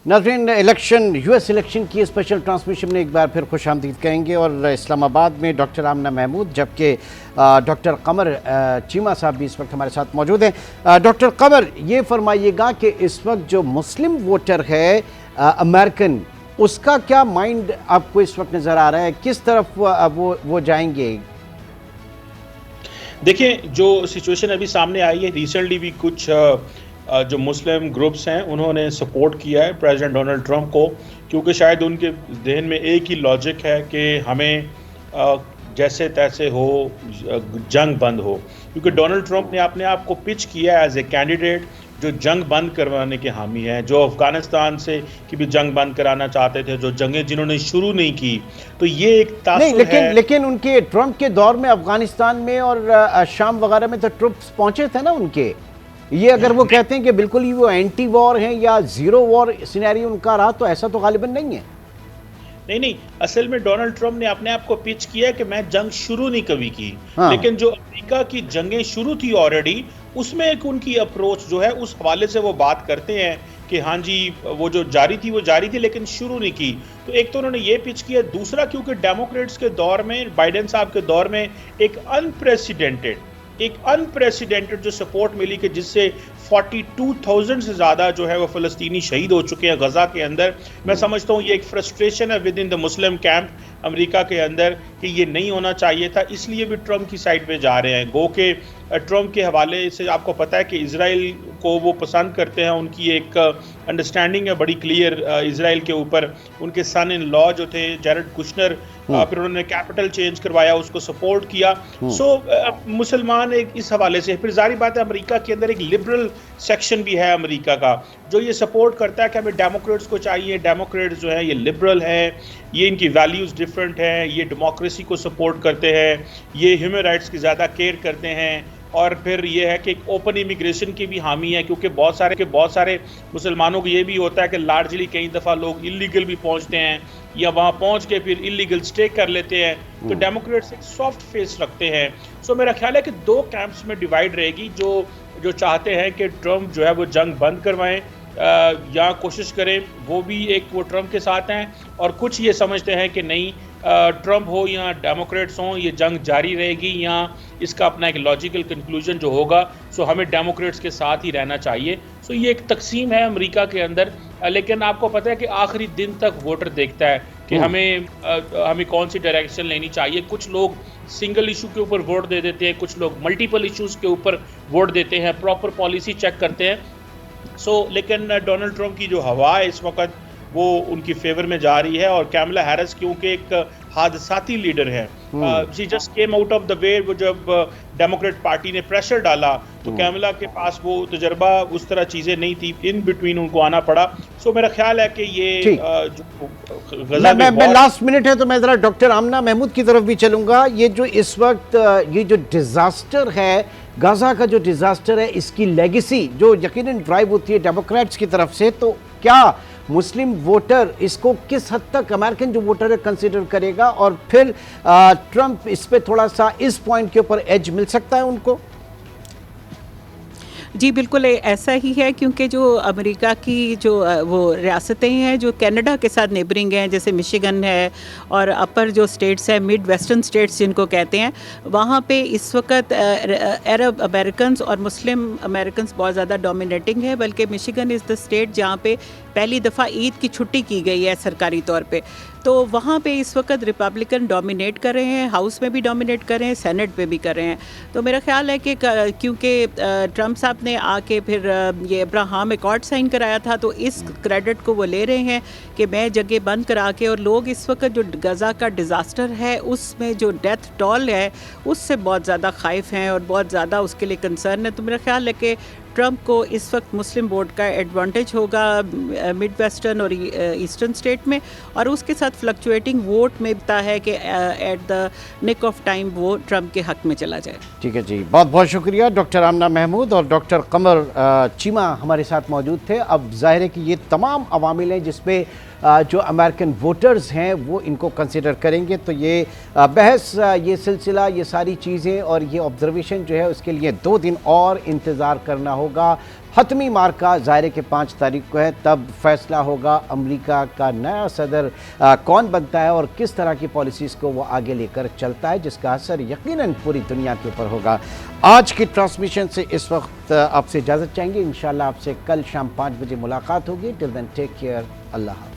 नाज़रीन, US election की special transmission में एक बार फिर खुशामदीद कहेंगे और इस्लामाबाद में डॉक्टर आमना महमूद जबकि डॉक्टर कमर चीमा साहब भी इस वक्त हमारे साथ मौजूद हैं। डॉक्टर कमर, ये फरमाइएगा कि इस वक्त जो मुस्लिम वोटर है अमेरिकन, उसका क्या माइंड आपको इस वक्त नज़र आ रहा है, किस तरफ वो जाएंगे? देखिए, जो सिचुएशन अभी सामने आई है, रिसेंटली भी कुछ जो मुस्लिम ग्रुप्स हैं उन्होंने सपोर्ट किया है प्रेसिडेंट डोनाल्ड ट्रंप को, क्योंकि शायद उनके जहन में एक ही लॉजिक है कि हमें जैसे तैसे हो जंग बंद हो, क्योंकि डोनाल्ड ट्रंप ने अपने आप को पिच किया एज ए कैंडिडेट जो जंग बंद करवाने के हामी हैं, जो अफगानिस्तान से की भी जंग बंद कराना चाहते थे, जो जंगें जिन्होंने शुरू नहीं की। तो ये एक तासुर है। लेकिन उनके ट्रंप के दौर में अफगानिस्तान में और शाम वगैरह में तो ट्रुप्स पहुंचे थे ना उनके। ये अगर वो कहते हैं कि बिल्कुल ही वो एंटी वॉर हैं या जीरो वॉर सिनेरियो उनका रहा, तो ऐसा तो गालिबन नहीं है। नहीं, असल में डोनाल्ड ट्रंप ने अपने आप को पिच किया कि मैं जंग शुरू नहीं कभी की। हाँ। लेकिन जो अमेरिका की जंगें शुरू थी ऑलरेडी, उसमें एक उनकी अप्रोच जो है उस हवाले से वो बात करते हैं कि हाँ जी, वो जो जारी थी लेकिन शुरू नहीं की। तो एक तो उन्होंने ये पिच किया, दूसरा क्योंकि डेमोक्रेट्स के दौर में, बाइडेन साहब के दौर में एक अनप्रेसिडेंटेड जो सपोर्ट मिली कि जिससे 42,000 से ज़्यादा जो है वो फ़लस्तीनी शहीद हो चुके हैं गज़ा के अंदर। मैं समझता हूँ ये एक फ्रस्ट्रेशन है with in the Muslim camp America के अंदर कि ये नहीं होना चाहिए था, इसलिए भी ट्रंप की साइड पे जा रहे हैं। गो के ट्रंप के हवाले से आपको पता है कि इजराइल को वो पसंद करते हैं, उनकी एक अंडरस्टैंडिंग है बड़ी क्लियर इजराइल के ऊपर। उनके सन इन लॉ जो थे जैरेड कुशनर, फिर उन्होंने कैपिटल चेंज करवाया, उसको सपोर्ट किया। सो मुसलमान एक इस हवाले से, फिर जारी बात है अमेरिका के अंदर एक लिबरल सेक्शन भी है अमेरिका का जो ये सपोर्ट करता है कि हमें डेमोक्रेट्स को चाहिए। डेमोक्रेट्स जो है ये लिबरल हैं, ये इनकी वैल्यूज़ डिफरेंट हैं, ये डेमोक्रेसी को सपोर्ट करते हैं, ये ह्यूमन राइट्स की ज़्यादा केयर करते हैं, और फिर ये है कि एक ओपन इमिग्रेशन की भी हामी है, क्योंकि बहुत सारे मुसलमानों को ये भी होता है कि लार्जली कई दफ़ा लोग इलीगल भी पहुंचते हैं या वहाँ पहुंच के फिर इलीगल स्टे कर लेते हैं। तो डेमोक्रेट्स एक सॉफ्ट फेस रखते हैं। सो मेरा ख्याल है कि दो कैंप्स में डिवाइड रहेगी, जो चाहते हैं कि ट्रंप जो है वो जंग बंद करवाएं या कोशिश करें, वो ट्रंप के साथ हैं, और कुछ ये समझते हैं कि नहीं, ट्रंप हो या डेमोक्रेट्स हों, ये जंग जारी रहेगी या इसका अपना एक लॉजिकल कंक्लूजन जो होगा, सो हमें डेमोक्रेट्स के साथ ही रहना चाहिए। सो ये एक तकसीम है अमेरिका के अंदर, लेकिन आपको पता है कि आखिरी दिन तक वोटर देखता है कि हमें कौन सी डायरेक्शन लेनी चाहिए। कुछ लोग सिंगल इशू के ऊपर वोट दे देते हैं, कुछ लोग मल्टीपल इशूज़ के ऊपर वोट देते हैं, प्रॉपर पॉलिसी चेक करते हैं। लेकिन डोनाल्ड ट्रंप की जो हवा है इस वक्त वो उनकी फेवर में जा रही है, और कैमला हैरिस क्योंकि एक हादसाती लीडर है, she just came out of the way. वो जब डेमोक्रेट पार्टी ने प्रेशर डाला तो कैमला के पास वो तजर्बा, उस तरह चीज़ें नहीं थी, इन बिटवीन उनको आना पड़ा। सो मेरा ख्याल है कि ये मैं लास्ट मिनट है तो मैं ज़रा डॉक्टर आमना महमूद की तरफ भी चलूँगा। ये जो इस वक्त ये जो डिज़ास्टर है, गाज़ा का जो डिज़ास्टर है, इसकी लेगेसी जो यकीनन ड्राइव होती है डेमोक्रेट्स की तरफ से, तो क्या मुस्लिम वोटर इसको किस हद तक, अमेरिकन जो वोटर है, कंसिडर करेगा, और फिर ट्रंप इस पे थोड़ा सा इस पॉइंट के ऊपर एज मिल सकता है उनको? जी बिल्कुल ऐसा ही है, क्योंकि जो अमेरिका की जो वो रियासतें हैं जो कनाडा के साथ नेबरिंग हैं, जैसे मिशिगन है और अपर जो स्टेट्स हैं, मिड वेस्टर्न स्टेट्स जिनको कहते हैं, वहाँ पे इस वक्त अरब अमेरिकन्स और मुस्लिम अमेरिकन्स बहुत ज़्यादा डोमिनेटिंग है। बल्कि मिशिगन इज़ द स्टेट जहाँ पे पहली दफ़ा ईद की छुट्टी की गई है सरकारी तौर पे, तो वहाँ पे इस वक्त रिपब्लिकन डोमिनेट कर रहे हैं, हाउस में भी डोमिनेट कर रहे हैं, सेनेट पे भी कर रहे हैं। तो मेरा ख्याल है कि क्योंकि ट्रंप साहब ने आके फिर ये अब्राहम एकॉर्ड साइन कराया था, तो इस क्रेडिट को वो ले रहे हैं कि मैं जगह बंद करा के, और लोग इस वक्त जो गज़ा का डिज़ास्टर है उसमें जो डेथ टॉल है उससे बहुत ज़्यादा खाइफ हैं और बहुत ज़्यादा उसके लिए कंसर्न है। तो मेरा ख्याल है कि ट्रंप को इस वक्त मुस्लिम वोट का एडवांटेज होगा मिड वेस्टर्न और ईस्टर्न स्टेट में, और उसके साथ फ्लक्चुएटिंग वोट में होता है कि at the nick of time वो ट्रंप के हक में चला जाए। ठीक है जी, बहुत बहुत शुक्रिया। डॉक्टर आमना महमूद और डॉक्टर कमर चीमा हमारे साथ मौजूद थे। अब जाहिर है कि ये तमाम अवामिल हैं जिसपे जो अमेरिकन वोटर्स हैं वो इनको कंसिडर करेंगे। तो ये बहस, ये सिलसिला, ये सारी चीज़ें और ये ऑब्जर्वेशन जो है उसके लिए 2 दिन और इंतज़ार करना होगा। हतमी मार्का ज़ाहिर के 5 तारीख को है, तब फैसला होगा अमेरिका का नया सदर कौन बनता है और किस तरह की पॉलिसीज़ को वो आगे लेकर चलता है, जिसका असर यकीनन पूरी दुनिया के ऊपर होगा। आज की ट्रांसमिशन से इस वक्त आपसे इजाज़त चाहेंगे। इंशाल्लाह आपसे कल शाम 5 बजे मुलाकात होगी। टिल देन टेक केयर, अल्लाह हाफ़िज़।